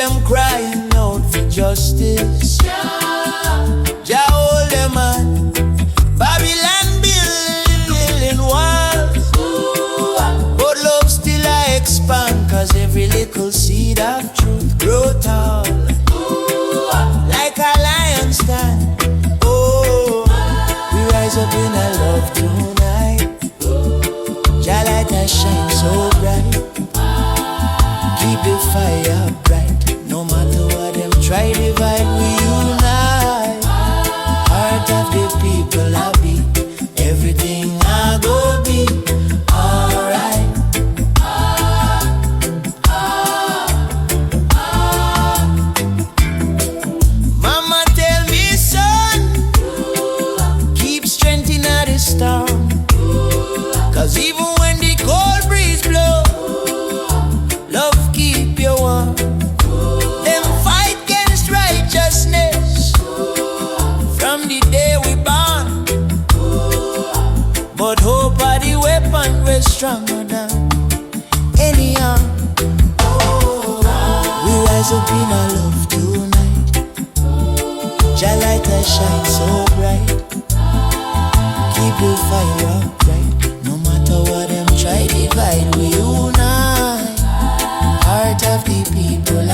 them crying out for justice. Jah hold them on. Babylon building walls, but love still I expand, 'cause every little seed of truth grow tall, like a lion stand. Oh, we rise up in our love tonight. Jah light us shine so bright. Keep the fire bright. No matter what them try divide, we unite. Heart of the people I be. Everything I go be alright. Mama tell me, son, keep strength in the storm, 'cause even when the cold breeze blow, love keep you warm. Them fight against righteousness from the day we born, but hope are the weapon we're stronger than any harm. We rise up in our love tonight. Jah light us shine so bright. Keep the fire upright. No matter what them try divide, we unite. Heart of the people